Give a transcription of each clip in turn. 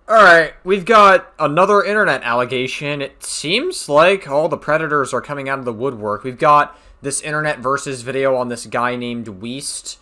Alright, we've got another internet allegation. It seems like all the predators are coming out of the woodwork. We've got this internet versus video on this guy named Weest.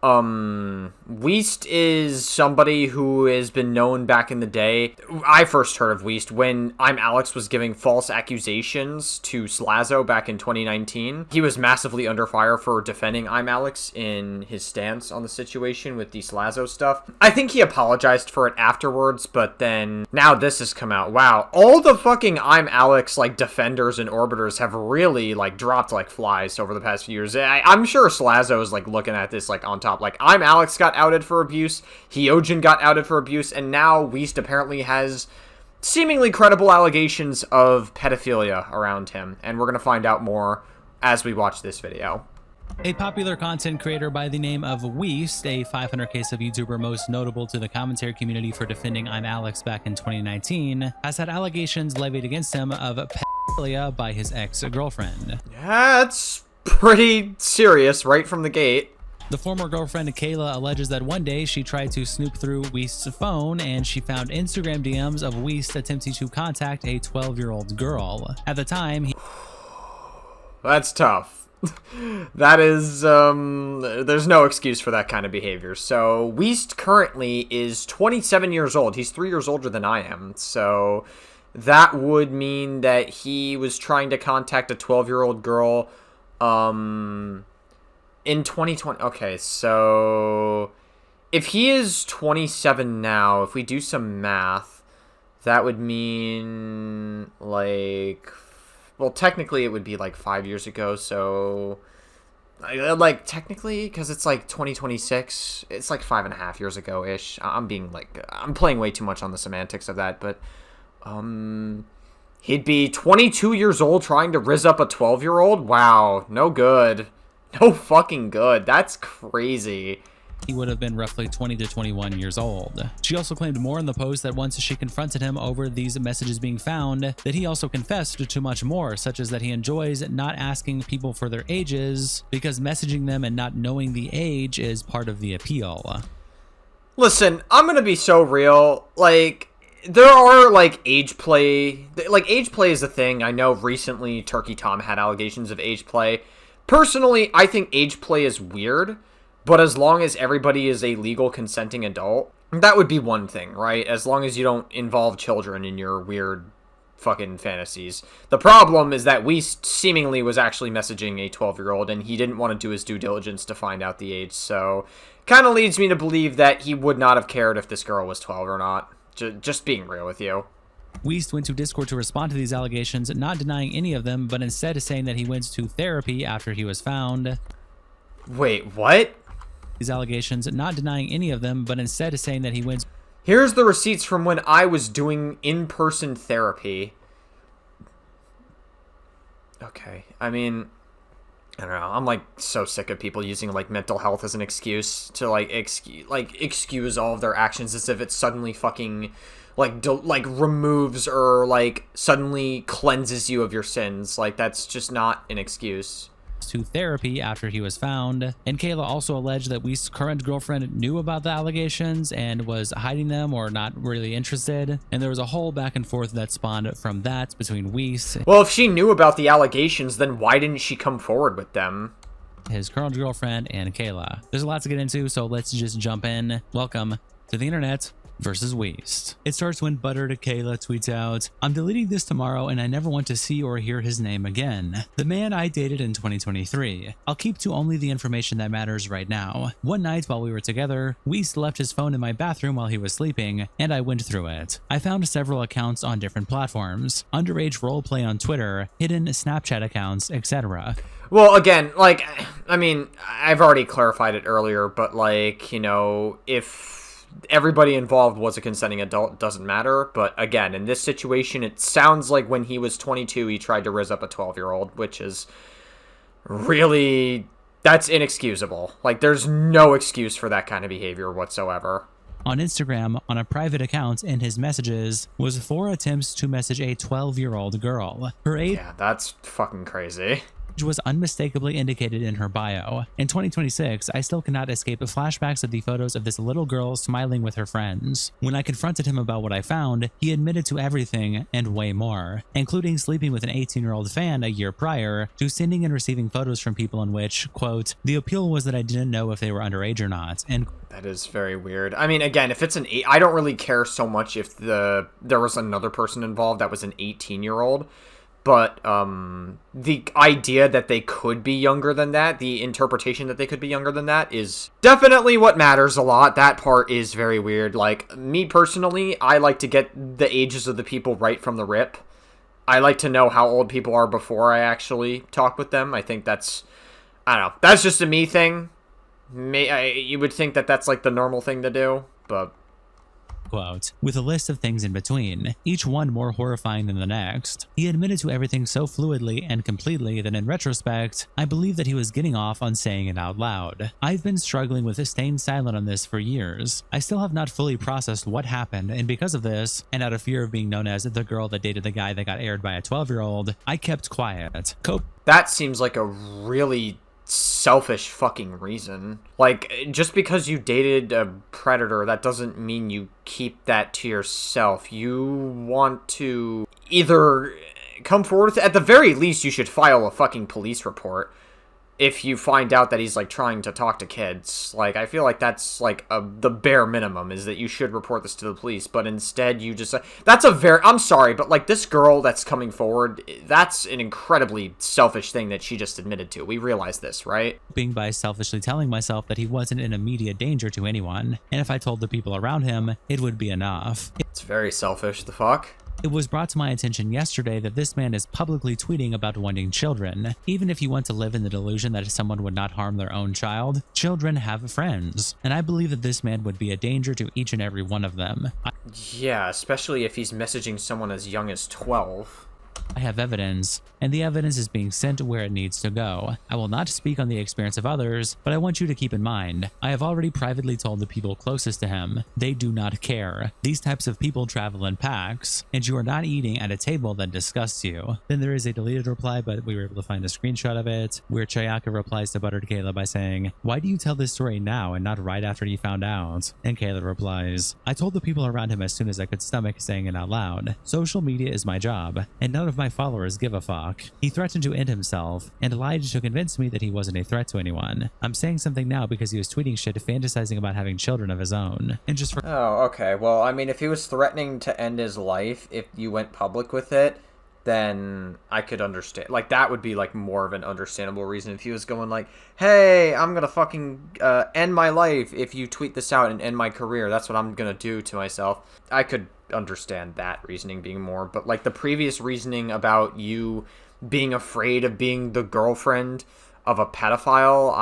Weest is somebody who has been known back in the day. I first heard of Weest when I'm Alex was giving false accusations to Slazo back in 2019. He was massively under fire for defending I'm Alex in his stance on the situation with the Slazo stuff. I think he apologized for it afterwards, but then now this has come out. Wow, all the fucking I'm Alex like defenders and orbiters have really like dropped like flies over the past few years. I'm sure Slazo is like looking at this like on top. Like, I'm Alex got outed for abuse, Hyojin got outed for abuse, and now Weest apparently has seemingly credible allegations of pedophilia around him, and we're gonna find out more as we watch this video. A popular content creator by the name of Weest, a 500k sub YouTuber most notable to the commentary community for defending I'm Alex back in 2019, has had allegations levied against him of pedophilia by his ex-girlfriend. That's pretty serious right from the gate. The former girlfriend Kayla alleges that one day she tried to snoop through Weest's phone and she found Instagram DMs of Weest attempting to contact a 12-year-old girl. At the time, That's tough. That is, there's no excuse for that kind of behavior. So, Weest currently is 27 years old. He's 3 years older than I am. So, that would mean that he was trying to contact a 12-year-old girl, in 2020, okay, so if he is 27 now, if we do some math, that would mean, like, well, technically it would be, like, 5 years ago, so, like, technically, because it's, like, 2026, it's, like, 5.5 years ago-ish. I'm being, like, I'm playing way too much on the semantics of that, but, he'd be 22 years old trying to rizz up a 12-year-old? Wow, no good. No fucking good. That's crazy. He would have been roughly 20 to 21 years old. She also claimed more in the post that once she confronted him over these messages being found, that he also confessed to much more, such as that he enjoys not asking people for their ages because messaging them and not knowing the age is part of the appeal. Listen, I'm gonna be so real. Like, there are, like, age play. Like, age play is a thing. I know recently Turkey Tom had allegations of age play. Personally, I think age play is weird, but as long as everybody is a legal consenting adult, that would be one thing, right? As long as you don't involve children in your weird fucking fantasies. The problem is that Weest seemingly was actually messaging a 12-year-old, and he didn't want to do his due diligence to find out the age, so kind of leads me to believe that he would not have cared if this girl was 12 or not. Just being real with you. Weest went to Discord to respond to these allegations, not denying any of them, but instead saying that he went to therapy after he was found. Wait, what? These allegations, not denying any of them, but instead saying that he went... Here's the receipts from when I was doing in-person therapy. Okay, I mean, I don't know. I'm, like, so sick of people using, like, mental health as an excuse to, like, excuse all of their actions as if it's suddenly fucking... like removes or like suddenly cleanses you of your sins. Like, that's just not an excuse. To therapy after he was found. And Kayla also alleged that Weest's current girlfriend knew about the allegations and was hiding them or not really interested. And there was a whole back and forth that spawned from that between Weest. Well, if she knew about the allegations, then why didn't she come forward with them? His current girlfriend and Kayla. There's a lot to get into, so let's just jump in. Welcome to the internet versus Weest. It starts when Buttered Kayla tweets out, "I'm deleting this tomorrow and I never want to see or hear his name again. The man I dated in 2023. I'll keep to only the information that matters right now. One night while we were together, Weest left his phone in my bathroom while he was sleeping, and I went through it. I found several accounts on different platforms, underage roleplay on Twitter, hidden Snapchat accounts, etc." Well, again, like, I mean, I've already clarified it earlier, but like, you know, if everybody involved was a consenting adult, doesn't matter. But again, in this situation, it sounds like when he was 22, he tried to rizz up a 12-year-old, which is really, that's inexcusable. Like, there's no excuse for that kind of behavior whatsoever. On Instagram, on a private account, in his messages was 4 attempts to message a 12-year-old girl. Her age... Yeah, that's fucking crazy. which was unmistakably indicated in her bio. In 2026, I still cannot escape flashbacks of the photos of this little girl smiling with her friends. When I confronted him about what I found, he admitted to everything and way more, including sleeping with an 18-year-old fan a year prior, to sending and receiving photos from people in which, quote, the appeal was that I didn't know if they were underage or not, and that is very weird. I mean, again, if it's an I don't really care so much if there was another person involved that was an 18-year-old. But the idea that they could be younger than that, the interpretation that they could be younger than that is definitely what matters a lot. That part is very weird. Like, me personally, I like to get the ages of the people right from the rip. I like to know how old people are before I actually talk with them. I think that's, I don't know, that's just a me thing. You would think that that's like the normal thing to do, but... quote, with a list of things in between, each one more horrifying than the next. He admitted to everything so fluidly and completely that in retrospect, I believe that he was getting off on saying it out loud. I've been struggling with staying silent on this for years. I still have not fully processed what happened, and because of this, and out of fear of being known as the girl that dated the guy that got aired by a 12-year-old, I kept quiet. That seems like a really selfish fucking reason. Like, just because you dated a predator, that doesn't mean you keep that to yourself. You want to either come forward with it. At the very least, you should file a fucking police report if you find out that he's, like, trying to talk to kids. Like, I feel like that's, like, the bare minimum is that you should report this to the police, but instead you just... that's a very... I'm sorry, but, like, this girl that's coming forward, that's an incredibly selfish thing that she just admitted to. We realize this, right? Being by selfishly telling myself that he wasn't in immediate danger to anyone, and if I told the people around him, it would be enough. It's very selfish, the fuck? It was brought to my attention yesterday that this man is publicly tweeting about wanting children. Even if you want to live in the delusion that someone would not harm their own child, children have friends, and I believe that this man would be a danger to each and every one of them. Yeah, especially if he's messaging someone as young as 12. I have evidence, and the evidence is being sent where it needs to go. I will not speak on the experience of others, but I want you to keep in mind, I have already privately told the people closest to him, they do not care. These types of people travel in packs, and you are not eating at a table that disgusts you. Then there is a deleted reply, but we were able to find a screenshot of it, where Chayaka replies to Buttered Kayla by saying, why do you tell this story now and not right after you found out? And Kayla replies, I told the people around him as soon as I could stomach saying it out loud. Social media is my job, and none of my followers give a fuck. He threatened to end himself and lied to convince me that he wasn't a threat to anyone. I'm saying something now because he was tweeting shit fantasizing about having children of his own. And just for— oh, okay. Well, I mean, if he was threatening to end his life, if you went public with it, then I could understand. Like, that would be, like, more of an understandable reason. If he was going like, hey, I'm gonna fucking end my life if you tweet this out and end my career. That's what I'm gonna do to myself. I could understand that reasoning being more. But, like, the previous reasoning about you being afraid of being the girlfriend of a pedophile,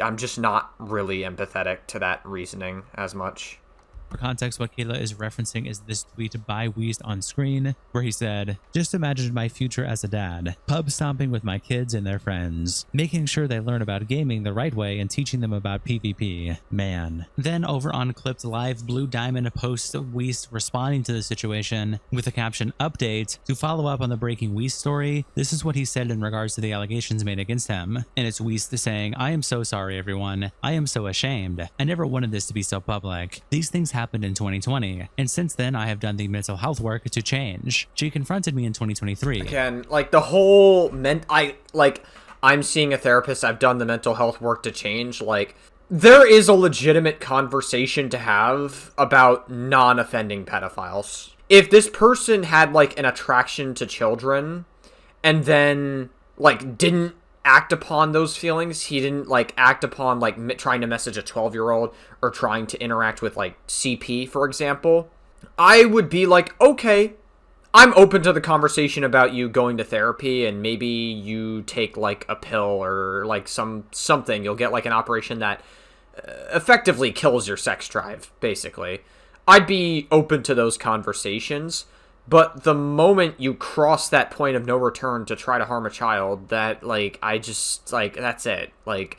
I'm just not really empathetic to that reasoning as much. For context, what Kayla is referencing is this tweet by Weest on screen, where he said, just imagine my future as a dad, pub stomping with my kids and their friends, making sure they learn about gaming the right way and teaching them about PvP. Man. Then over on Clipped Live, Blue Diamond posts Weest responding to the situation with the caption update to follow up on the breaking Weest story. This is what he said in regards to the allegations made against him. And it's Weest saying, I am so sorry, everyone. I am so ashamed. I never wanted this to be so public. These things happened in 2020, and since then I have done the mental health work to change. She confronted me in 2023. Again, like, the whole I'm seeing a therapist, I've done the mental health work to change. Like, there is a legitimate conversation to have about non-offending pedophiles. If this person had, like, an attraction to children and then, like, didn't act upon those feelings, he didn't, like, act upon, like, trying to message a 12-year-old or trying to interact with, like, CP, for example, I would be like, okay, I'm open to the conversation about you going to therapy, and maybe you take, like, a pill or, like, something. You'll get, like, an operation that effectively kills your sex drive, basically. I'd be open to those conversations. But the moment you cross that point of no return to try to harm a child, that, like, I just, like, that's it. Like,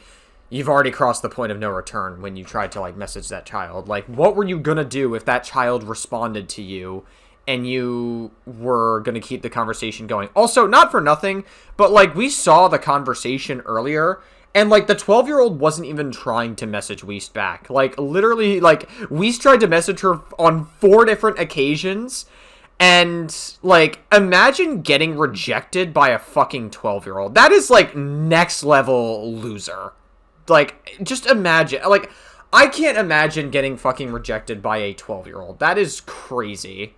you've already crossed the point of no return when you tried to, like, message that child. Like, what were you gonna do if that child responded to you and you were going to keep the conversation going. Also, not for nothing, but, like, we saw the conversation earlier, and, like, the 12-year-old wasn't even trying to message Weest back. Like, literally, like, Weest tried to message her on 4 different occasions, and, like, imagine getting rejected by a fucking 12-year-old. That is, like, next-level loser. Like, just imagine, like, I can't imagine getting fucking rejected by a 12-year-old. That is crazy.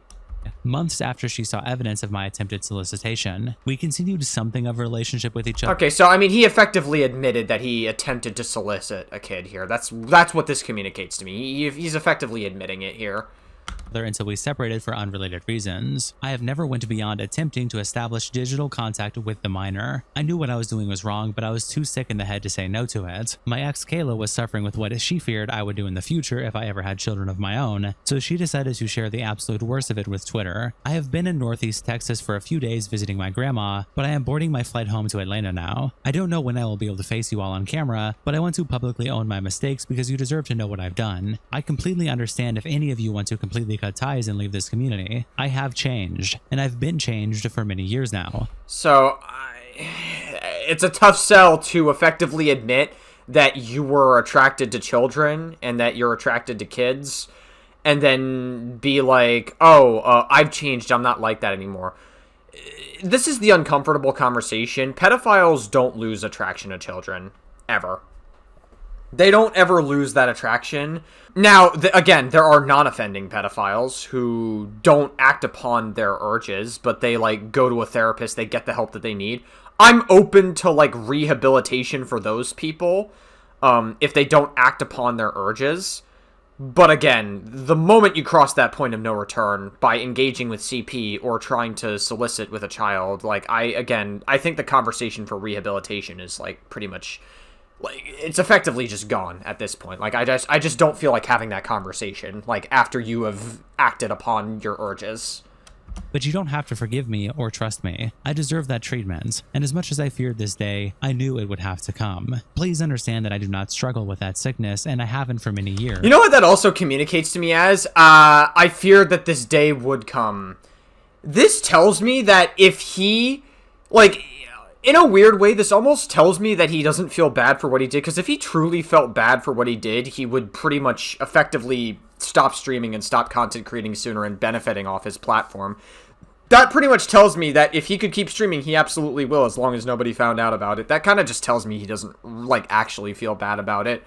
Months after she saw evidence of my attempted solicitation, we continued something of a relationship with each other. Okay, so, I mean, he effectively admitted that he attempted to solicit a kid here. That's what this communicates to me. He's effectively admitting it here. Until we separated for unrelated reasons. I have never went beyond attempting to establish digital contact with the minor. I knew what I was doing was wrong, but I was too sick in the head to say no to it. My ex Kayla was suffering with what she feared I would do in the future if I ever had children of my own, so she decided to share the absolute worst of it with Twitter. I have been in Northeast Texas for a few days visiting my grandma, but I am boarding my flight home to Atlanta now. I don't know when I will be able to face you all on camera, but I want to publicly own my mistakes because you deserve to know what I've done. I completely understand if any of you want to completely cut ties and leave this community. I have changed, and I've been changed for many years now. So, it's a tough sell to effectively admit that you were attracted to children and that you're attracted to kids, and then be like, oh, I've changed, I'm not like that anymore. This is the uncomfortable conversation. Pedophiles don't lose attraction to children, ever. They don't ever lose that attraction. Now, again, there are non-offending pedophiles who don't act upon their urges, but they, like, go to a therapist, they get the help that they need. I'm open to, like, rehabilitation for those people, if they don't act upon their urges. But again, the moment you cross that point of no return by engaging with CP or trying to solicit with a child, like, I think the conversation for rehabilitation is, like, pretty much... like, it's effectively just gone at this point. Like, I just don't feel like having that conversation, like, after you have acted upon your urges. But you don't have to forgive me or trust me. I deserve that treatment, and as much as I feared this day, I knew it would have to come. Please understand that I do not struggle with that sickness, and I haven't for many years. You know what that also communicates to me as? I feared that this day would come. This tells me that if he, like... in a weird way, this almost tells me that he doesn't feel bad for what he did, because if he truly felt bad for what he did, he would pretty much effectively stop streaming and stop content creating sooner and benefiting off his platform. That pretty much tells me that if he could keep streaming, he absolutely will, as long as nobody found out about it. That kind of just tells me he doesn't, like, actually feel bad about it.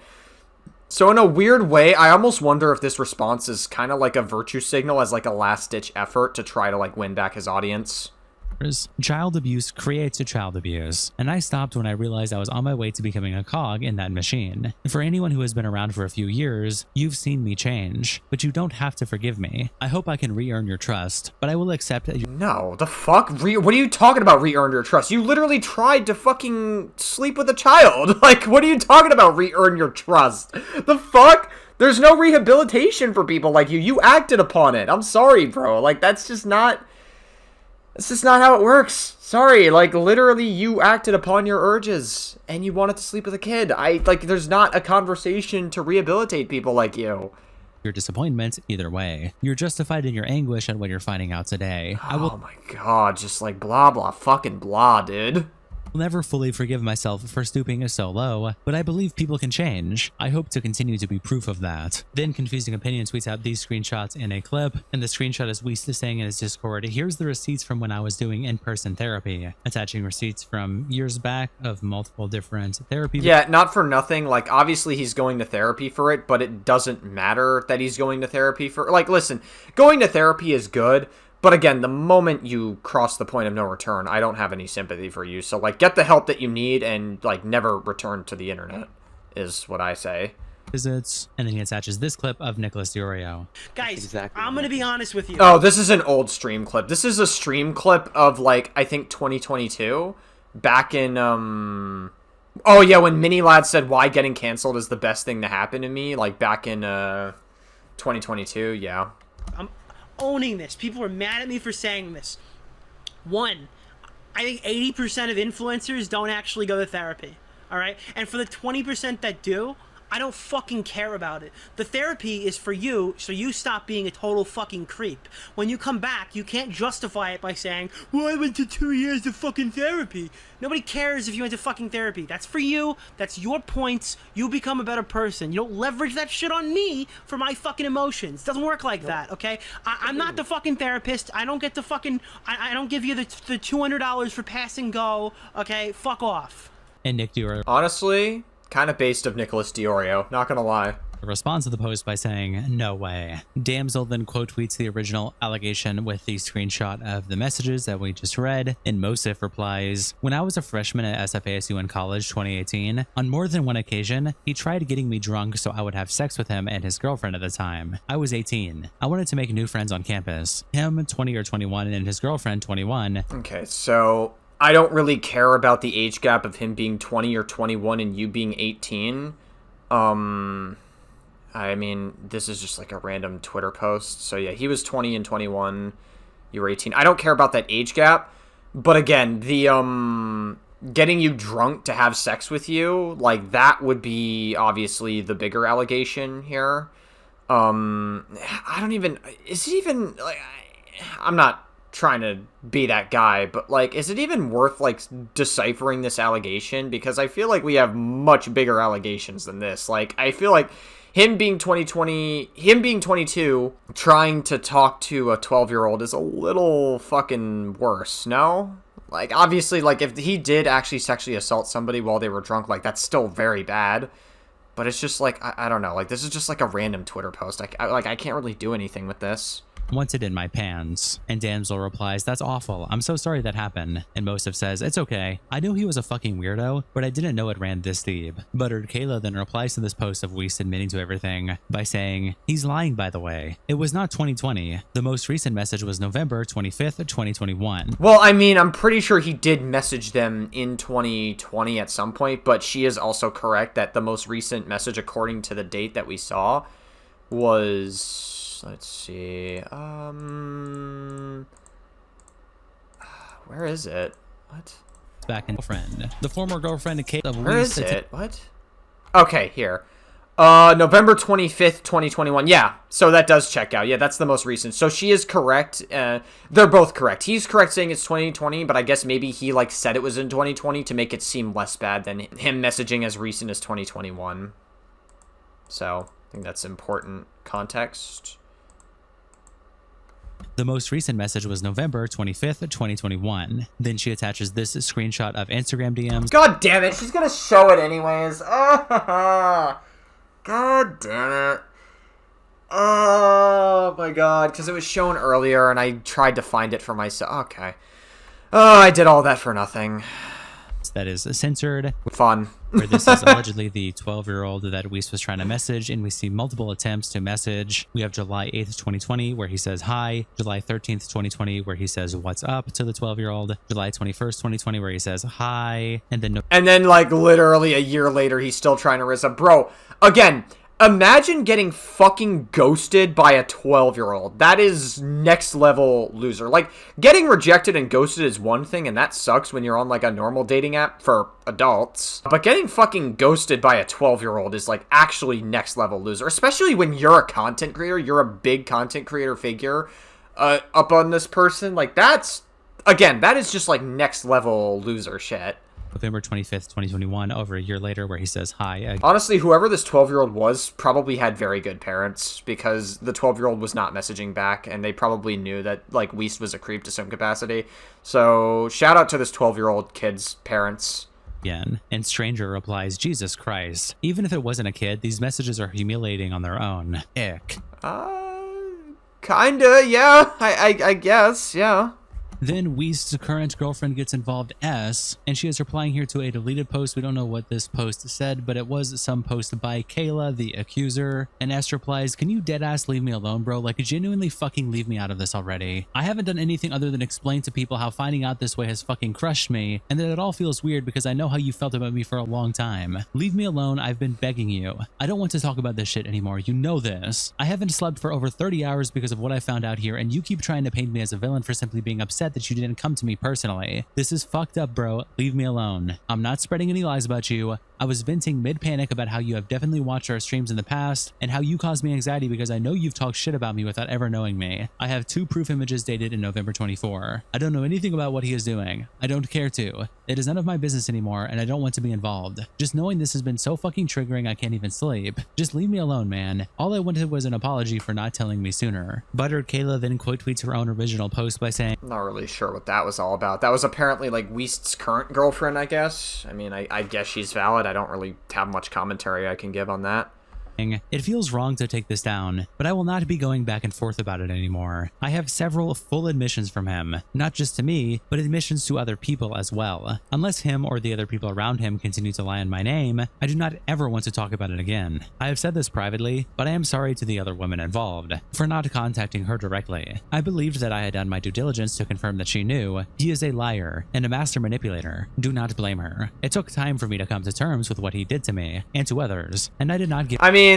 So in a weird way, I almost wonder if this response is kind of like a virtue signal as, like, a last-ditch effort to try to, like, win back his audience. Child abuse creates a child abuse, and I stopped when I realized I was on my way to becoming a cog in that machine. For anyone who has been around for a few years, you've seen me change, but you don't have to forgive me. I hope I can re-earn your trust, but I will accept that you— No, the fuck? What are you talking about, re-earn your trust? You literally tried to fucking sleep with a child. Like, what are you talking about, re-earn your trust? The fuck? There's no rehabilitation for people like you. You acted upon it. I'm sorry, bro. Like, that's just not... This is not how it works. Sorry, like, literally, you acted upon your urges, and you wanted to sleep with a kid. There's not a conversation to rehabilitate people like you. Your disappointment either way. You're justified in your anguish at what you're finding out today. Oh my god, just like blah blah fucking blah, dude. I'll never fully forgive myself for stooping so low, but I believe people can change. I hope to continue to be proof of that. Then Confusing Opinion tweets out these screenshots in a clip, and the screenshot is Weest saying in his Discord, here's the receipts from when I was doing in-person therapy, attaching receipts from years back of multiple different therapy. Yeah, not for nothing, like, obviously he's going to therapy for it, but it doesn't matter that he's going to therapy for, like, listen, going to therapy is good, but again, the moment you cross the point of no return, I don't have any sympathy for you. So, like, get the help that you need and, like, never return to the internet, is what I say. Visits, and then he attaches this clip of Nicholas DiOrio. Guys, exactly. I'm going to be honest with you. Oh, this is an old stream clip. This is a stream clip of, like, I think 2022. Back in, oh, yeah, when Mini Lad said why getting canceled is the best thing to happen to me. Like, back in, 2022, yeah. I'm owning this. People are mad at me for saying this. One, I think 80% of influencers don't actually go to therapy. All right? And for the 20% that do, I don't fucking care about it. The therapy is for you, so you stop being a total fucking creep. When you come back, you can't justify it by saying, well, I went to 2 years of fucking therapy. Nobody cares if you went to fucking therapy. That's for you. That's your points. You become a better person. You don't leverage that shit on me for my fucking emotions. It doesn't work like that, okay? I'm not the fucking therapist. I don't get the fucking... I don't give you the $200 for pass and go, okay? Fuck off. And Nick Dior Honestly, kind of based of Nicholas Diorio, not gonna lie. responds to the post by saying, no way. Damsel then quote tweets the original allegation with the screenshot of the messages that we just read, and Mosif replies, when I was a freshman at SFASU in college 2018, on more than one occasion, he tried getting me drunk so I would have sex with him and his girlfriend at the time. I was 18. I wanted to make new friends on campus. Him, 20 or 21, and his girlfriend, 21. Okay, so I don't really care about the age gap of him being 20 or 21 and you being 18. I mean, this is just like a random Twitter post. So yeah, he was 20 and 21. You were 18. I don't care about that age gap. But again, the getting you drunk to have sex with you, like that would be obviously the bigger allegation here. I don't even, is it even, like, I'm not trying to be that guy, but like, is it even worth like deciphering this allegation? Because I feel like we have much bigger allegations than this. Like, I feel like him being 22, trying to talk to a 12-year-old is a little fucking worse, no? Like, obviously, like, if he did actually sexually assault somebody while they were drunk, like, that's still very bad. But it's just, like, I don't know. Like, this is just, like, a random Twitter post. I can't really do anything with this. Wants it in my pants. And Damsel replies, that's awful. I'm so sorry that happened. And Mosif says, it's okay. I knew he was a fucking weirdo, but I didn't know it ran this deep. Buttered Kayla then replies to this post of Weest admitting to everything by saying, he's lying, by the way. It was not 2020. The most recent message was November 25th, 2021. Well, I mean, I'm pretty sure he did message them in 2020 at some point, but she is also correct that the most recent message, according to the date that we saw, was... Let's see. Where is it? What? Back in girlfriend. The former girlfriend of Kate of Where is Weest. it? What? Okay, here. November 25th, 2021. Yeah, so that does check out. Yeah, that's the most recent. So she is correct. They're both correct. He's correct saying it's 2020, but I guess maybe he like said it was in 2020 to make it seem less bad than him messaging as recent as 2021. So I think that's important context. The most recent message was November 25th, 2021. Then she attaches this screenshot of Instagram DMs. God damn it, she's gonna show it anyways. God damn it. Oh my god, because it was shown earlier and I tried to find it for myself. Okay. Oh, I did all that for nothing. That is censored. Fun. Where this is allegedly the 12-year-old that Weest was trying to message, and we see multiple attempts to message. We have July 8th, 2020, where he says hi. July 13th, 2020, where he says what's up to the 12-year-old. July 21st, 2020, where he says hi. And then like literally a year later, he's still trying to riz up. Bro, again, imagine getting fucking ghosted by a 12-year-old. That is next level loser. Like, getting rejected and ghosted is one thing, and that sucks when you're on like a normal dating app for adults. But getting fucking ghosted by a 12-year-old is like actually next level loser. Especially when you're a content creator, you're a big content creator figure up on this person. Like, that's, again, that is just like next level loser shit. November 25th, 2021, over a year later, where he says hi. Honestly, whoever this 12-year-old was probably had very good parents, because the 12-year-old was not messaging back, and they probably knew that, like, Weest was a creep to some capacity. So, shout out to this 12-year-old kid's parents. Again. And Stranger replies, Jesus Christ. Even if it wasn't a kid, these messages are humiliating on their own. Ick. Kinda, yeah. I guess, yeah. Then Weest's current girlfriend gets involved, S, and she is replying here to a deleted post. We don't know what this post said, but it was some post by Kayla, the accuser. And S replies, can you deadass leave me alone, bro? Like, genuinely fucking leave me out of this already. I haven't done anything other than explain to people how finding out this way has fucking crushed me, and that it all feels weird because I know how you felt about me for a long time. Leave me alone, I've been begging you. I don't want to talk about this shit anymore, you know this. I haven't slept for over 30 hours because of what I found out here, and you keep trying to paint me as a villain for simply being upset that you didn't come to me personally. This is fucked up, bro. Leave me alone. I'm not spreading any lies about you. I was venting mid-panic about how you have definitely watched our streams in the past and how you caused me anxiety because I know you've talked shit about me without ever knowing me. I have 2 proof images dated in November 24. I don't know anything about what he is doing. I don't care to. It is none of my business anymore and I don't want to be involved. Just knowing this has been so fucking triggering I can't even sleep. Just leave me alone, man. All I wanted was an apology for not telling me sooner. Buttered Kayla then quote tweets her own original post by saying, I'm not really sure what that was all about. That was apparently like Weest's current girlfriend, I guess. I mean, I guess she's valid. I don't really have much commentary I can give on that. "It feels wrong to take this down, but I will not be going back and forth about it anymore. I have several full admissions from him, not just to me, but admissions to other people as well. Unless him or the other people around him continue to lie on my name, I do not ever want to talk about it again. I have said this privately, but I am sorry to the other women involved for not contacting her directly. I believed that I had done my due diligence to confirm that she knew. He is a liar and a master manipulator. Do not blame her. It took time for me to come to terms with what he did to me and to others, and I did not give— I mean,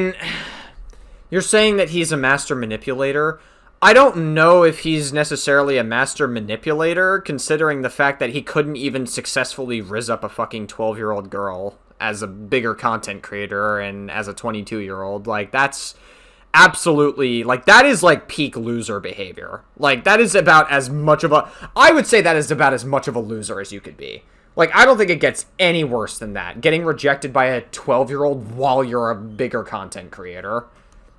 you're saying that he's a master manipulator. I don't know if he's necessarily a master manipulator, considering the fact that he couldn't even successfully rizz up a fucking 12-year-old girl as a bigger content creator and as a 22-year-old. Like, that's absolutely, like, that is, like, peak loser behavior. Like, that is about as much of a— I would say that is about as much of a loser as you could be. Like, I don't think it gets any worse than that. Getting rejected by a 12-year-old while you're a bigger content creator.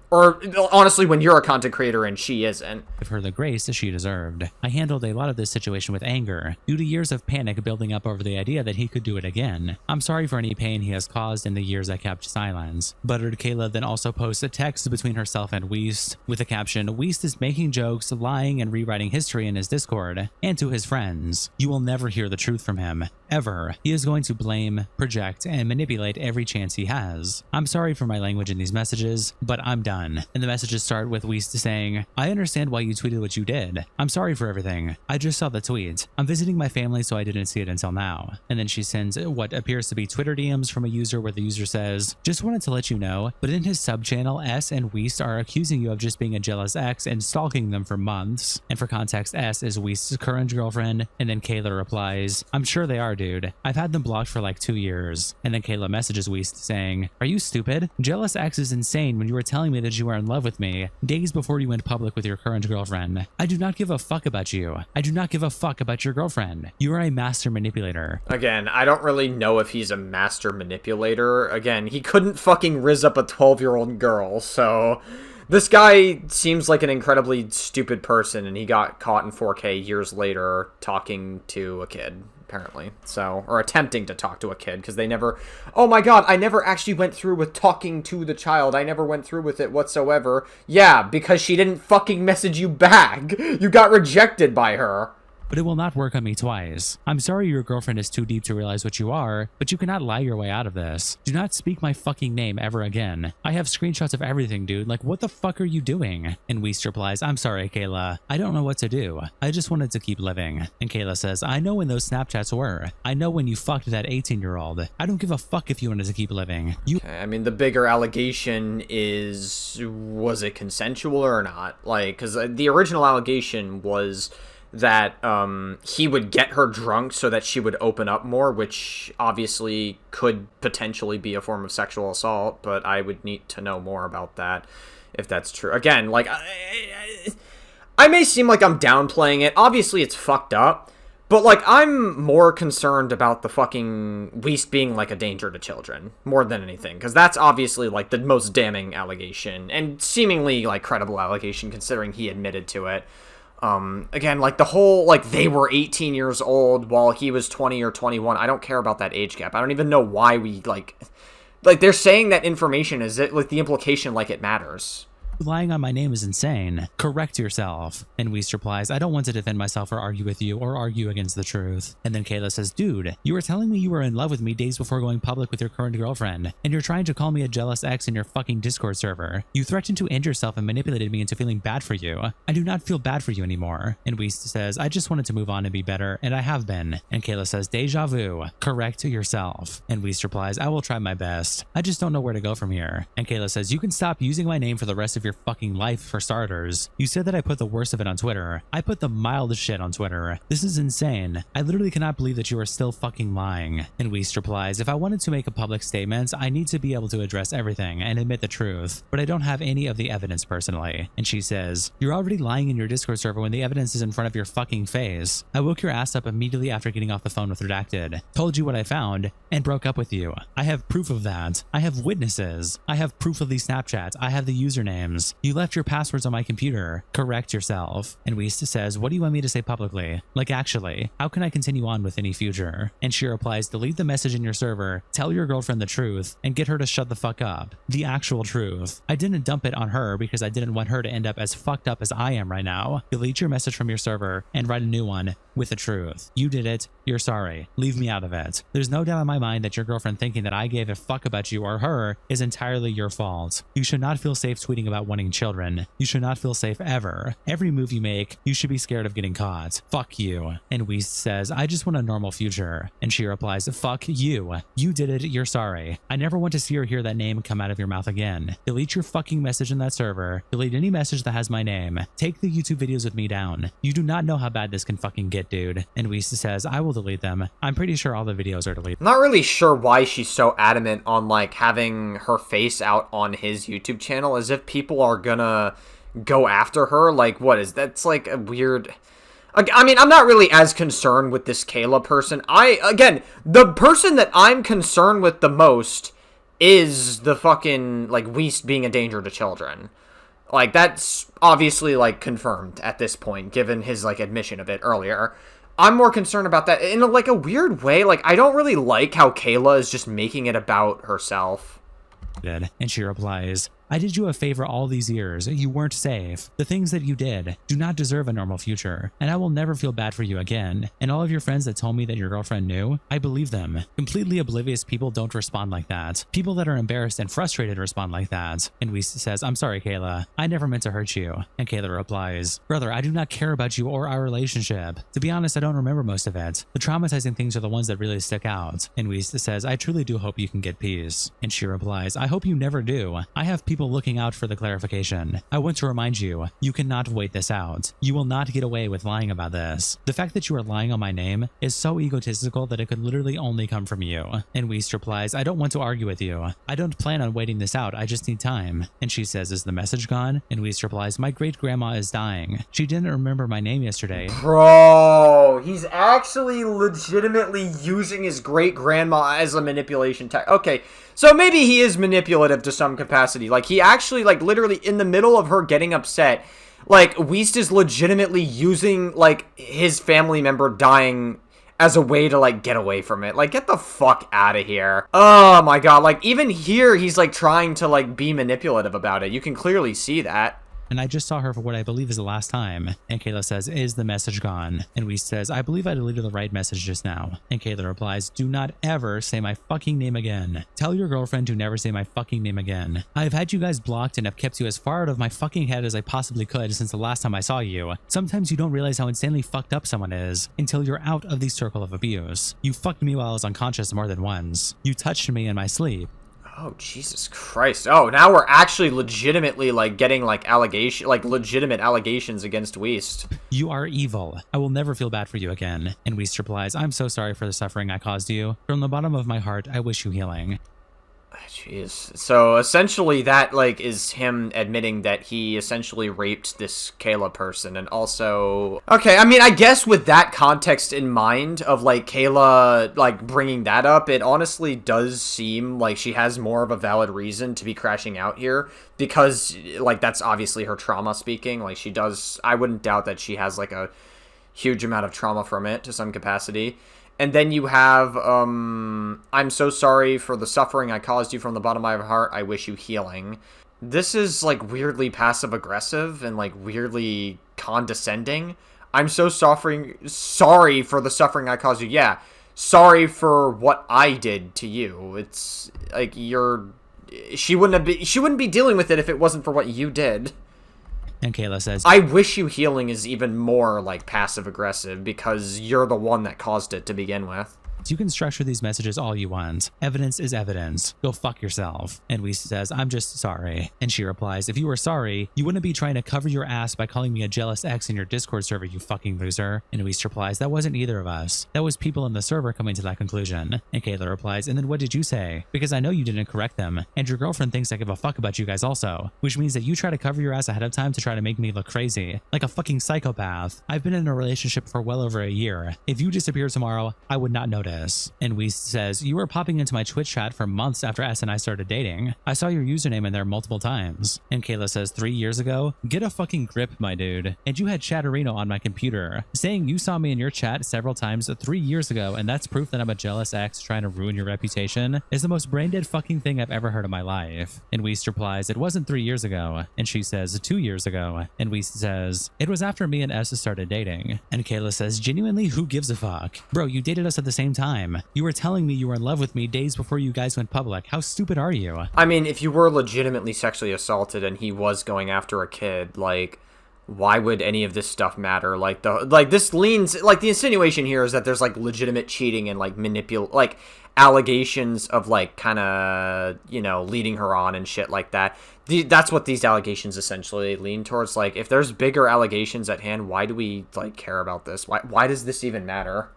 Or, honestly, when you're a content creator and she isn't. Give her the grace that she deserved. I handled a lot of this situation with anger, due to years of panic building up over the idea that he could do it again. I'm sorry for any pain he has caused in the years I kept silence. Buttered Kayla then also posts a text between herself and Weest, with the caption, "Weest is making jokes, lying, and rewriting history in his Discord, and to his friends. You will never hear the truth from him. Ever. He is going to blame, project, and manipulate every chance he has. I'm sorry for my language in these messages, but I'm done." And the messages start with Weest saying, "I understand why you tweeted what you did. I'm sorry for everything. I just saw the tweet. I'm visiting my family, so I didn't see it until now." And then she sends what appears to be Twitter DMs from a user where the user says, "Just wanted to let you know, but in his sub-channel, S and Weest are accusing you of just being a jealous ex and stalking them for months." And for context, S is Weest's current girlfriend, and then Kayla replies, "I'm sure they are, dude. I've had them blocked for like 2 years." And then Kayla messages Weest saying, "Are you stupid? Jealous ex is insane when you were telling me that you were in love with me days before you went public with your current girlfriend. I do not give a fuck about you. I do not give a fuck about your girlfriend. You are a master manipulator." Again, I don't really know if he's a master manipulator. Again, he couldn't fucking rizz up a 12-year-old girl, so this guy seems like an incredibly stupid person, and he got caught in 4K years later talking to a kid, apparently. So, or attempting to talk to a kid, because they never— oh my god, I never actually went through with talking to the child. I never went through with it whatsoever. Yeah, because she didn't fucking message you back. You got rejected by her. But it will not work on me twice. I'm sorry your girlfriend is too deep to realize what you are, but you cannot lie your way out of this. Do not speak my fucking name ever again. I have screenshots of everything, dude. Like, what the fuck are you doing? And Weest replies, "I'm sorry, Kayla. I don't know what to do. I just wanted to keep living." And Kayla says, "I know when those Snapchats were. I know when you fucked that 18-year-old. I don't give a fuck if you wanted to keep living. You—" Okay, I mean, the bigger allegation is, was it consensual or not? Like, because the original allegation was that he would get her drunk so that she would open up more, which obviously could potentially be a form of sexual assault, but I would need to know more about that, if that's true. Again, like, I may seem like I'm downplaying it. Obviously, it's fucked up, but, like, I'm more concerned about the fucking Weest being, like, a danger to children, more than anything, because that's obviously, like, the most damning allegation, and seemingly, like, credible allegation, considering he admitted to it. Again, like, the whole, like, they were 18 years old while he was 20 or 21. I don't care about that age gap. I don't even know why we, like, they're saying that information is it, like, the implication, like, it matters. Lying on my name is insane. Correct yourself. And Weest replies, "I don't want to defend myself or argue with you or argue against the truth." And then Kayla says, "Dude, you were telling me you were in love with me days before going public with your current girlfriend, and you're trying to call me a jealous ex in your fucking Discord server. You threatened to end yourself and manipulated me into feeling bad for you. I do not feel bad for you anymore." And Weest says, "I just wanted to move on and be better, and I have been." And Kayla says, "Deja vu. Correct yourself." And Weest replies, "I will try my best. I just don't know where to go from here." And Kayla says, "You can stop using my name for the rest of your fucking life for starters. You said that I put the worst of it on Twitter. I put the mild shit on Twitter. This is insane. I literally cannot believe that you are still fucking lying. And Weest replies, if I wanted to make a public statement, I need to be able to address everything and admit the truth, but I don't have any of the evidence personally. And she says, you're already lying in your Discord server when the evidence is in front of your fucking face. I woke your ass up immediately after getting off the phone with Redacted, told you what I found, and broke up with you. I have proof of that. I have witnesses. I have proof of these Snapchats. I have the usernames. You left your passwords on my computer. Correct yourself. And Weest says, what do you want me to say publicly? Like, actually, how can I continue on with any future? And she replies, delete the message in your server, tell your girlfriend the truth, and get her to shut the fuck up. The actual truth. I didn't dump it on her because I didn't want her to end up as fucked up as I am right now. Delete your message from your server and write a new one with the truth. You did it. You're sorry. Leave me out of it. There's no doubt in my mind that your girlfriend thinking that I gave a fuck about you or her is entirely your fault. You should not feel safe tweeting about wanting children. You should not feel safe ever. Every move you make, you should be scared of getting caught. Fuck you. And Weest says, I just want a normal future. And she replies, fuck you. You did it. You're sorry. I never want to see or hear that name come out of your mouth again. Delete your fucking message in that server. Delete any message that has my name. Take the YouTube videos with me down. You do not know how bad this can fucking get, dude. And Weest says, I will delete them. I'm pretty sure all the videos are deleted. I'm not really sure why she's so adamant on, like, having her face out on his YouTube channel, as if people are gonna go after her. Like, what is that's like a weird... I mean, I'm not really as concerned with this Kayla person. Again, the person that I'm concerned with the most is the fucking, like, Weest being a danger to children. Like, that's obviously, like, confirmed at this point, given his, like, admission of it earlier. I'm more concerned about that in, like, a weird way. Like, I don't really like how Kayla is just making it about herself. And she replies, I did you a favor all these years. You weren't safe. The things that you did do not deserve a normal future, and I will never feel bad for you again. And all of your friends that told me that your girlfriend knew, I believe them. Completely oblivious people don't respond like that. People that are embarrassed and frustrated respond like that. And Weest says, I'm sorry, Kayla. I never meant to hurt you. And Kayla replies, brother, I do not care about you or our relationship. To be honest, I don't remember most of it. The traumatizing things are the ones that really stick out. And Weest says, I truly do hope you can get peace. And she replies, I hope you never do. I have people looking out for the clarification. I want to remind you, you cannot wait this out. You will not get away with lying about this. The fact that you are lying on my name is so egotistical that it could literally only come from you. And Weest replies, I don't want to argue with you. I don't plan on waiting this out. I just need time. And she says, is the message gone? And Weest replies, my great grandma is dying. She didn't remember my name yesterday. Bro, he's actually legitimately using his great grandma as a manipulation tactic. Okay, so maybe he is manipulative to some capacity. Like, he actually, like, literally in the middle of her getting upset, like, Weest is legitimately using, like, his family member dying as a way to, like, get away from it. Like, get the fuck out of here. Oh my god, like, even here, he's, like, trying to, like, be manipulative about it. You can clearly see that. And I just saw her for what I believe is the last time. And Kayla says, is the message gone? And Weest says, I believe I deleted the right message just now. And Kayla replies, do not ever say my fucking name again. Tell your girlfriend to never say my fucking name again. I've had you guys blocked and have kept you as far out of my fucking head as I possibly could since the last time I saw you. Sometimes you don't realize how insanely fucked up someone is until you're out of the circle of abuse. You fucked me while I was unconscious more than once. You touched me in my sleep. Oh, Jesus Christ. Oh, now we're actually legitimately, like, getting, like, legitimate allegations against Weest. You are evil. I will never feel bad for you again. And Weest replies, I'm so sorry for the suffering I caused you. From the bottom of my heart, I wish you healing. Jeez. So essentially that, like, is him admitting that he essentially raped this Kayla person, and also... Okay, I mean, I guess with that context in mind of, like, Kayla, like, bringing that up, it honestly does seem like she has more of a valid reason to be crashing out here, because, like, that's obviously her trauma speaking. Like, she does... I wouldn't doubt that she has, like, a huge amount of trauma from it to some capacity. And then you have, I'm so sorry for the suffering I caused you from the bottom of my heart. I wish you healing. This is, like, weirdly passive-aggressive and, like, weirdly condescending. I'm so sorry for the suffering I caused you. Yeah, sorry for what I did to you. It's, like, she wouldn't be dealing with it if it wasn't for what you did. And Kayla says, I wish you healing is even more, like, passive-aggressive because you're the one that caused it to begin with. You can structure these messages all you want. Evidence is evidence. Go fuck yourself. And Weest says, I'm just sorry. And she replies, if you were sorry, you wouldn't be trying to cover your ass by calling me a jealous ex in your Discord server, you fucking loser. And Weest replies, that wasn't either of us. That was people in the server coming to that conclusion. And Kayla replies, and then what did you say? Because I know you didn't correct them. And your girlfriend thinks I give a fuck about you guys also. Which means that you try to cover your ass ahead of time to try to make me look crazy. Like a fucking psychopath. I've been in a relationship for well over a year. If you disappeared tomorrow, I would not notice. And Weest says, you were popping into my Twitch chat for months after S and I started dating. I saw your username in there multiple times. And Kayla says, 3 years ago? Get a fucking grip, my dude. And you had Chatterino on my computer. Saying you saw me in your chat several times 3 years ago and that's proof that I'm a jealous ex trying to ruin your reputation is the most brain-dead fucking thing I've ever heard in my life. And Weest replies, it wasn't 3 years ago. And she says, 2 years ago. And Weest says, it was after me and S started dating. And Kayla says, genuinely, who gives a fuck? Bro, you dated us at the same time. You were telling me you were in love with me days before you guys went public. How stupid are you? I mean, if you were legitimately sexually assaulted and he was going after a kid, like, why would any of this stuff matter? Like, this leans, like, the insinuation here is that there's, like, legitimate cheating and, like, like, allegations of, like, kind of, you know, leading her on and shit like that. That's what these allegations essentially lean towards. Like, if there's bigger allegations at hand, why do we, like, care about this? Why does this even matter?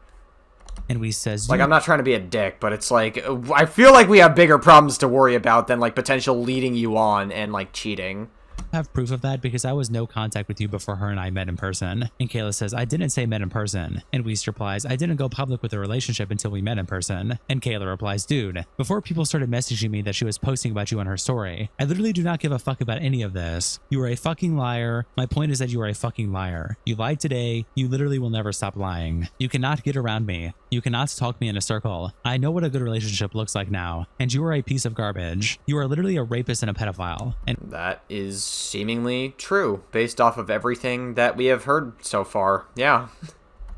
And Weest says, like, I'm not trying to be a dick, but it's like, I feel like we have bigger problems to worry about than, like, potential leading you on and, like, cheating. Have proof of that because I was no contact with you before her and I met in person. And Kayla says, I didn't say met in person. And Weest replies, I didn't go public with the relationship until we met in person. And Kayla replies, dude, before people started messaging me that she was posting about you on her story, I literally do not give a fuck about any of this. You are a fucking liar. My point is that you are a fucking liar. You lied today. You literally will never stop lying. You cannot get around me. You cannot talk me in a circle. I know what a good relationship looks like now. And you are a piece of garbage. You are literally a rapist and a pedophile. And that is seemingly true based off of everything that we have heard so far. Yeah.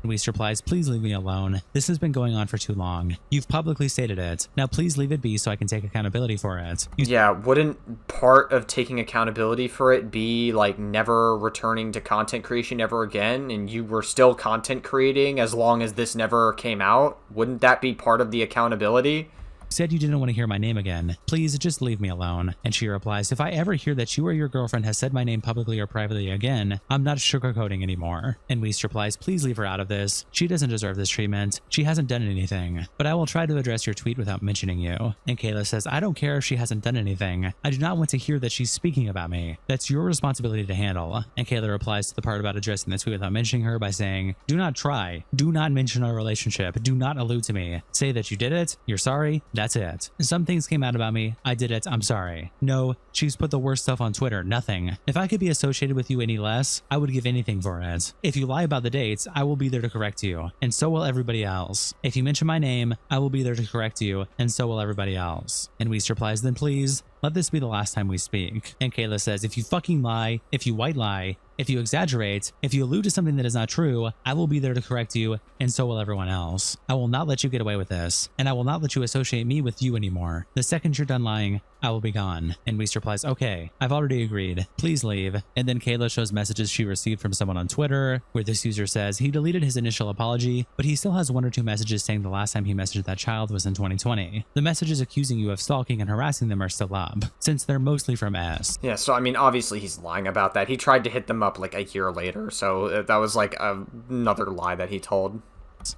Weest replies, please leave me alone. This has been going on for too long. You've publicly stated it. Now please leave it be so I can take accountability for it. Yeah, wouldn't part of taking accountability for it be like never returning to content creation ever again, and you were still content creating as long as this never came out? Wouldn't that be part of the accountability? Said you didn't want to hear my name again. Please just leave me alone. And she replies, if I ever hear that you or your girlfriend has said my name publicly or privately again, I'm not sugarcoating anymore. And Weest replies, please leave her out of this. She doesn't deserve this treatment. She hasn't done anything. But I will try to address your tweet without mentioning you. And Kayla says, I don't care if she hasn't done anything. I do not want to hear that she's speaking about me. That's your responsibility to handle. And Kayla replies to the part about addressing the tweet without mentioning her by saying, do not try. Do not mention our relationship. Do not allude to me. Say that you did it. You're sorry. That's it. Some things came out about me. I did it. I'm sorry. No, she's put the worst stuff on Twitter. Nothing. If I could be associated with you any less, I would give anything for it. If you lie about the dates, I will be there to correct you. And so will everybody else. If you mention my name, I will be there to correct you. And so will everybody else. And Weest replies, then please, let this be the last time we speak. And Kayla says, if you fucking lie, if you white lie, if you exaggerate, if you allude to something that is not true, I will be there to correct you, and so will everyone else. I will not let you get away with this, and I will not let you associate me with you anymore. The second you're done lying, I will be gone. And Weest replies, okay, I've already agreed. Please leave. And then Kayla shows messages she received from someone on Twitter, where this user says he deleted his initial apology, but he still has 1 or 2 messages saying the last time he messaged that child was in 2020. The messages accusing you of stalking and harassing them are still up, since they're mostly from S. Yeah, so I mean, obviously he's lying about that. He tried to hit them up like a year later, so that was like another lie that he told.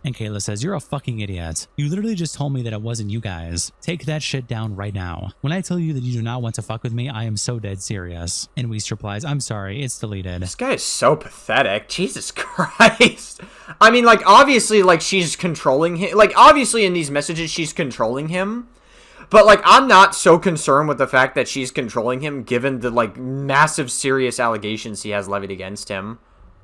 And Kayla says, you're a fucking idiot. You literally just told me that it wasn't you guys. Take that shit down right now. When I tell you that you do not want to fuck with me, I am so dead serious. And Weest replies, I'm sorry, it's deleted. This guy is so pathetic. Jesus Christ. I mean, like, obviously, like, she's controlling him. Like, obviously in these messages, she's controlling him. But, like, I'm not so concerned with the fact that she's controlling him, given the, like, massive serious allegations he has levied against him.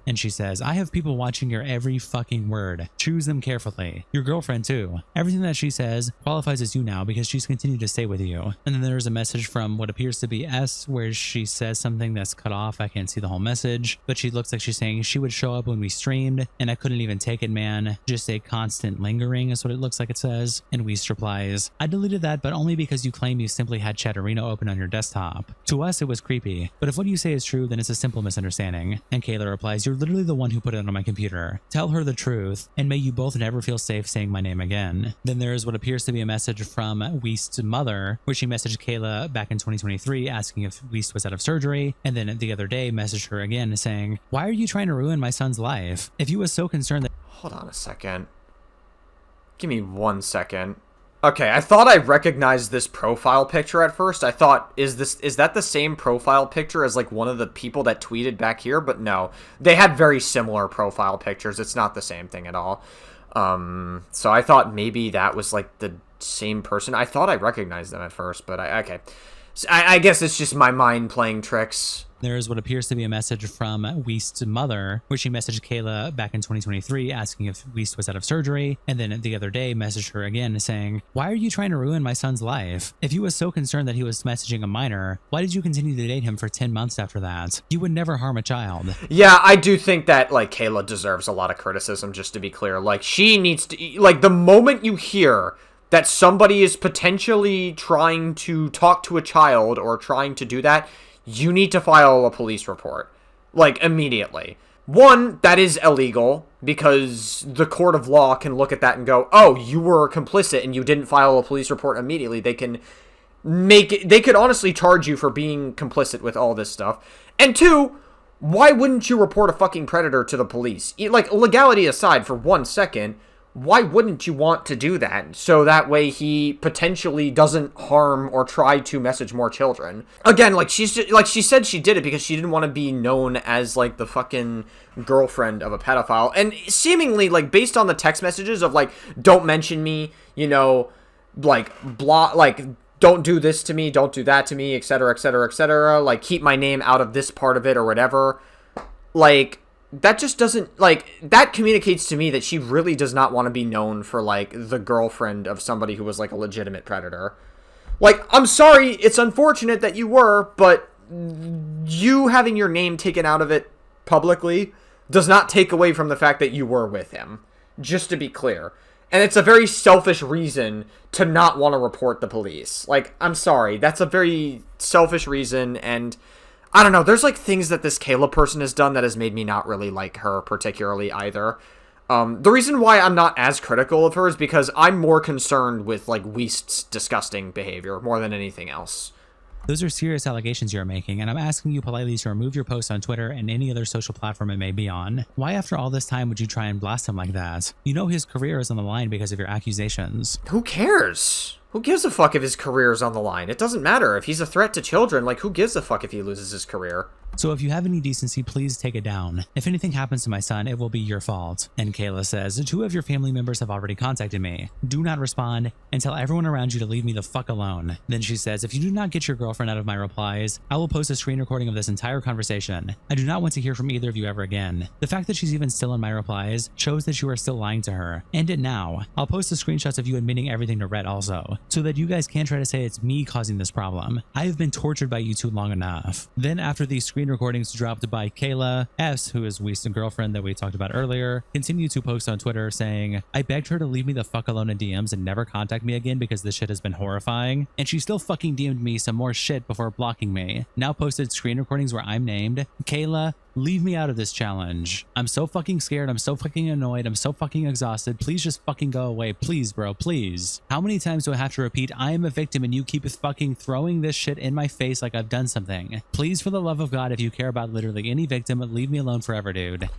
And she says, I have people watching your every fucking word. Choose them carefully. Your girlfriend too. Everything that she says qualifies as you now because she's continued to stay with you. And then there's a message from what appears to be S where she says something that's cut off. I can't see the whole message, but she looks like she's saying she would show up when we streamed and I couldn't even take it, man. Just a constant lingering is what it looks like it says. And Weest replies, I deleted that, but only because you claim you simply had Chatterino open on your desktop. To us, it was creepy, but if what you say is true, then it's a simple misunderstanding. And Kayla replies, you're literally the one who put it on my computer. Tell her the truth, and may you both never feel safe saying my name again. Then there is what appears to be a message from Weest's mother, where she messaged Kayla back in 2023 asking if Weest was out of surgery, and then the other day messaged her again saying, "Why are you trying to ruin my son's life? If you was so concerned that..." Hold on a second. Give me 1 second. Okay, I thought I recognized this profile picture at first. I thought, is that the same profile picture as like one of the people that tweeted back here? But no, they had very similar profile pictures. It's not the same thing at all. So I thought maybe that was like the same person. I thought I recognized them at first, but okay. So I guess it's just my mind playing tricks. There is what appears to be a message from Weest's mother, where she messaged Kayla back in 2023 asking if Weest was out of surgery, and then the other day messaged her again saying, "Why are you trying to ruin my son's life? If you was so concerned that he was messaging a minor, why did you continue to date him for 10 months after that? You would never harm a child." Yeah, I do think that, like, Kayla deserves a lot of criticism, just to be clear. Like, she needs to, like, the moment you hear that somebody is potentially trying to talk to a child or trying to do that, you need to file a police report, like, immediately. One, that is illegal, because the court of law can look at that and go, oh, you were complicit and you didn't file a police report immediately. They can make it, they could honestly charge you for being complicit with all this stuff. And two, why wouldn't you report a fucking predator to the police? Like, legality aside for 1 second, why wouldn't you want to do that? So that way he potentially doesn't harm or try to message more children. Again, like she said she did it because she didn't want to be known as like the fucking girlfriend of a pedophile. And seemingly, like, based on the text messages of like, don't mention me, you know, like blah, like, don't do this to me, don't do that to me, etc., etc., etc., like, keep my name out of this part of it or whatever. Like, that just doesn't, like, that communicates to me that she really does not want to be known for, like, the girlfriend of somebody who was, like, a legitimate predator. Like, I'm sorry, it's unfortunate that you were, but you having your name taken out of it publicly does not take away from the fact that you were with him. Just to be clear. And it's a very selfish reason to not want to report the police. Like, I'm sorry, that's a very selfish reason, and I don't know, there's like things that this Kayla person has done that has made me not really like her particularly either. The reason why I'm not as critical of her is because I'm more concerned with like Weest's disgusting behavior more than anything else. Those are serious allegations you're making, and I'm asking you politely to remove your post on Twitter and any other social platform it may be on. Why after all this time would you try and blast him like that? You know his career is on the line because of your accusations. Who cares? Who gives a fuck if his career is on the line? It doesn't matter. If he's a threat to children, like, who gives a fuck if he loses his career? So if you have any decency, please take it down. If anything happens to my son, it will be your fault. And Kayla says, 2 of your family members have already contacted me. Do not respond and tell everyone around you to leave me the fuck alone. Then she says, if you do not get your girlfriend out of my replies, I will post a screen recording of this entire conversation. I do not want to hear from either of you ever again. The fact that she's even still in my replies shows that you are still lying to her. End it now. I'll post the screenshots of you admitting everything to Rhett also, so that you guys can't try to say it's me causing this problem. I have been tortured by you two long enough. Then after these screen recordings dropped by Kayla S, who is Weest's girlfriend that we talked about earlier, continued to post on Twitter saying, I begged her to leave me the fuck alone in DMs and never contact me again because this shit has been horrifying. And she still fucking DM'd me some more shit before blocking me. Now posted screen recordings where I'm named. Kayla, leave me out of this challenge. I'm so fucking scared. I'm so fucking annoyed. I'm so fucking exhausted. Please just fucking go away. Please, bro. Please. How many times do I have to repeat, I am a victim and you keep fucking throwing this shit in my face like I've done something? Please, for the love of God, if you care about literally any victim, leave me alone forever, dude.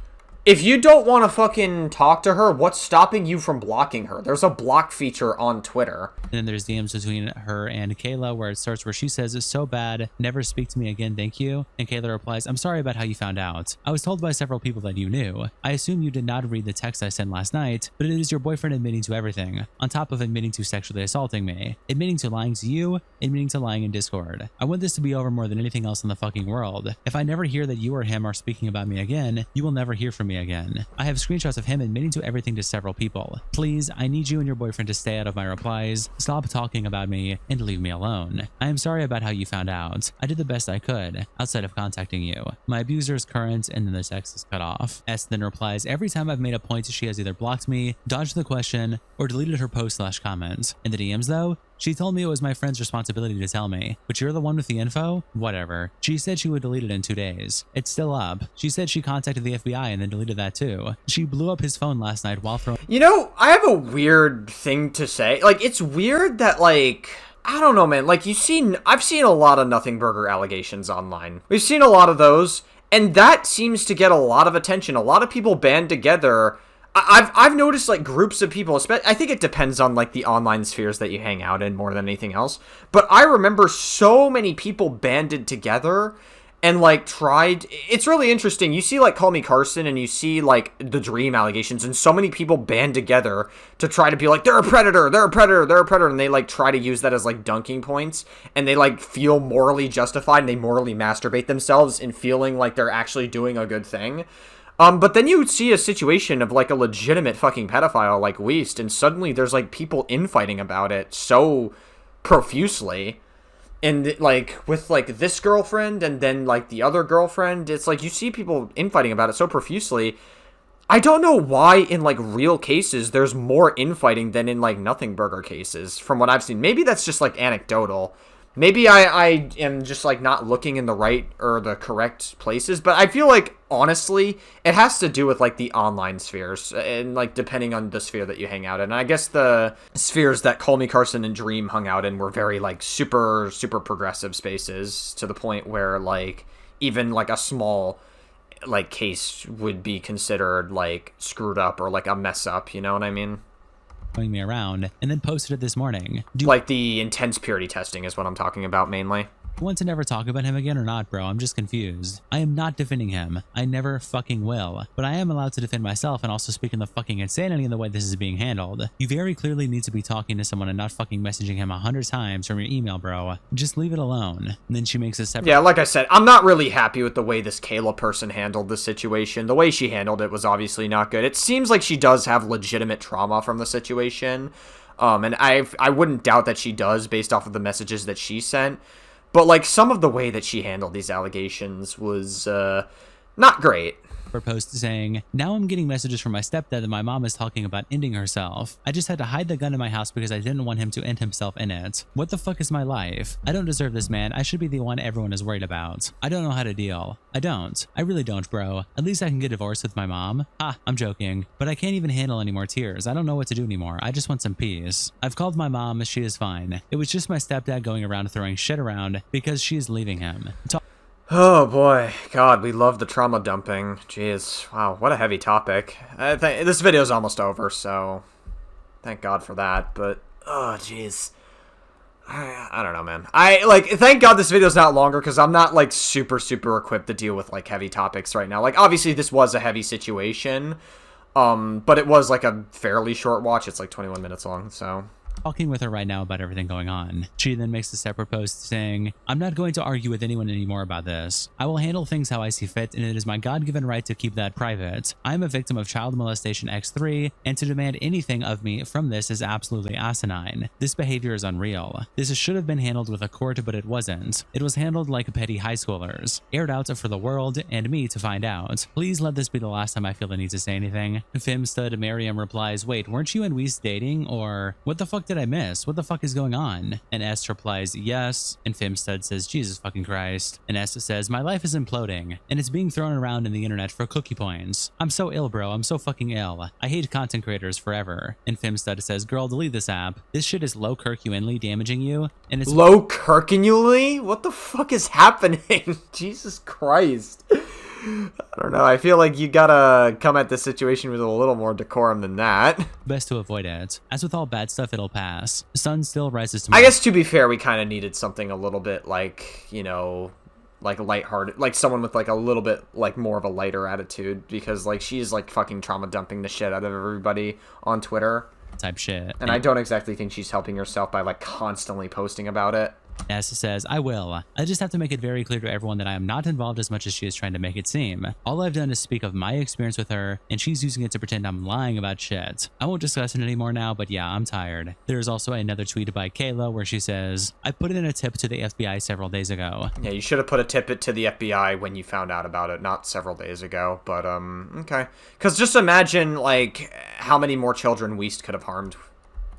If you don't want to fucking talk to her, what's stopping you from blocking her? There's a block feature on Twitter. And then there's DMs between her and Kayla where it starts where she says, it's so bad, never speak to me again, thank you. And Kayla replies, I'm sorry about how you found out. I was told by several people that you knew. I assume you did not read the text I sent last night, but it is your boyfriend admitting to everything, on top of admitting to sexually assaulting me, admitting to lying to you, admitting to lying in Discord. I want this to be over more than anything else in the fucking world. If I never hear that you or him are speaking about me again, you will never hear from me again. I have screenshots of him admitting to everything to several people. Please, I need you and your boyfriend to stay out of my replies, stop talking about me, and leave me alone. I am sorry about how you found out. I did the best I could, outside of contacting you. My abuser is current, and then the text is cut off. S then replies, every time I've made a point, she has either blocked me, dodged the question, or deleted her post/comment. In the DMs though, She told me it was my friend's responsibility to tell me, but you're the one with the info? Whatever. She said she would delete it in 2 days. It's still up. She said she contacted the FBI and then deleted that too. She blew up his phone last night while throwing... You know, I have a weird thing to say. Like, it's weird that, like... I don't know, man. Like, I've seen a lot of Nothing Burger allegations online. We've seen a lot of those, and that seems to get a lot of attention. A lot of people band together. I've noticed, like, groups of people, I think it depends on, like, the online spheres that you hang out in more than anything else. But I remember so many people banded together and, like, tried... It's really interesting. You see, like, Call Me Carson, and you see, like, the Dream allegations, and so many people band together to try to be like, they're a predator, they're a predator, they're a predator, and they, like, try to use that as, like, dunking points, and they, like, feel morally justified, and they morally masturbate themselves in feeling like they're actually doing a good thing. But then you see a situation of, like, a legitimate fucking pedophile like Weest, and suddenly there's, like, people infighting about it so profusely. And, like, with, like, this girlfriend and then, like, the other girlfriend, it's like you see people infighting about it so profusely. I don't know why in, like, real cases there's more infighting than in, like, Nothing Burger cases, from what I've seen. Maybe that's just, like, anecdotal. Maybe I am just, like, not looking in the right or the correct places, but I feel like, honestly, it has to do with, like, the online spheres, and, like, depending on the sphere that you hang out in. And I guess the spheres that Call Me Carson and Dream hung out in were very, like, super, super progressive spaces, to the point where, like, even, like, a small, like, case would be considered, like, screwed up or, like, a mess up, you know what I mean? me around, and then posted it this morning. Like the intense purity testing is what I'm talking about mainly. Want to never talk about him again or not, bro? I'm just confused. I am not defending him. I never fucking will. But I am allowed to defend myself and also speak in the fucking insanity in the way this is being handled. You very clearly need to be talking to someone and not fucking messaging him 100 times from your email, bro. Just leave it alone. And then she makes a separate... Yeah, like I said, I'm not really happy with the way this Kayla person handled the situation. The way she handled it was obviously not good. It seems like she does have legitimate trauma from the situation. And I wouldn't doubt that she does based off of the messages that she sent. But, like, some of the way that she handled these allegations was, not great. Post saying, now I'm getting messages from my stepdad that my mom is talking about ending herself. I just had to hide the gun in my house because I didn't want him to end himself in it. What the fuck is my life? I don't deserve this man. I should be the one everyone is worried about. I don't know how to deal. I don't. I really don't, bro. At least I can get divorced with my mom. Ha, I'm joking. But I can't even handle any more tears. I don't know what to do anymore. I just want some peace. I've called my mom. She is fine. It was just my stepdad going around throwing shit around because she is leaving him. Oh boy, God, we love the trauma dumping. Jeez, wow, what a heavy topic. This video's almost over, so thank God for that, but, oh jeez. I don't know, man. Thank God this video's not longer, because I'm not, like, super equipped to deal with, like, heavy topics right now. Like, obviously this was a heavy situation, but it was, like, a fairly short watch. It's, like, 21 minutes long, so... Talking with her right now about everything going on. She then makes a separate post saying, I'm not going to argue with anyone anymore about this. I will handle things how I see fit, and it is my God-given right to keep that private. I'm a victim of child molestation X3, and to demand anything of me from this is absolutely asinine. This behavior is unreal. This should have been handled with a court, but it wasn't. It was handled like petty high schoolers, aired out for the world and me to find out. Please let this be the last time I feel the need to say anything. Femstud Miriam replies, wait, weren't you and Weest dating, or what the fuck did I miss? What the fuck is going on? And S replies, yes. And Femstud says, Jesus fucking Christ. And S says, my life is imploding, and it's being thrown around in the internet for cookie points. I'm so ill, bro. I'm so fucking ill. I hate content creators forever. And Femstud says, girl, delete this app. This shit is low Kirkuinly damaging you, and it's low Kirkuinly? What the fuck is happening? Jesus Christ. I don't know. I feel like you gotta come at this situation with a little more decorum than that. Best to avoid it. As with all bad stuff, it'll pass. The sun still rises tomorrow. I guess to be fair, we kind of needed something a little bit like, you know, like lighthearted, like someone with like a little bit like more of a lighter attitude, because like she's like fucking trauma dumping the shit out of everybody on Twitter. Type shit. And I don't exactly think she's helping herself by like constantly posting about it. S says, I will. I just have to make it very clear to everyone that I am not involved as much as she is trying to make it seem. All I've done is speak of my experience with her, and she's using it to pretend I'm lying about shit. I won't discuss it anymore now, but yeah, I'm tired. There's also another tweet by Kayla where she says, I put in a tip to the FBI several days ago. Yeah, you should have put a tip to the FBI when you found out about it, not several days ago, but okay. Because just imagine, like, how many more children Weest could have harmed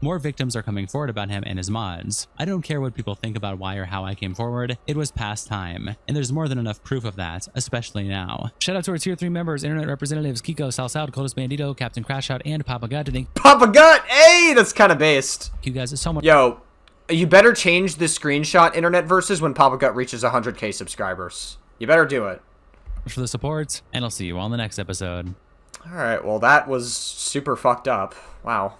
more victims are coming forward about him and his mods. I don't care what people think about why or how I came forward. It was past time, and there's more than enough proof of that, especially now. Shout out to our tier 3 members, internet representatives Kiko, Salsad, Coldest Bandito, Captain Crashout, and Papa Gut. Papa Gut! Hey, that's kind of based. Thank you guys so much. Yo, you better change the screenshot internet versus when Papa Gut reaches 100k subscribers. You better do it. For the support, and I'll see you on the next episode. Alright, well that was super fucked up. Wow.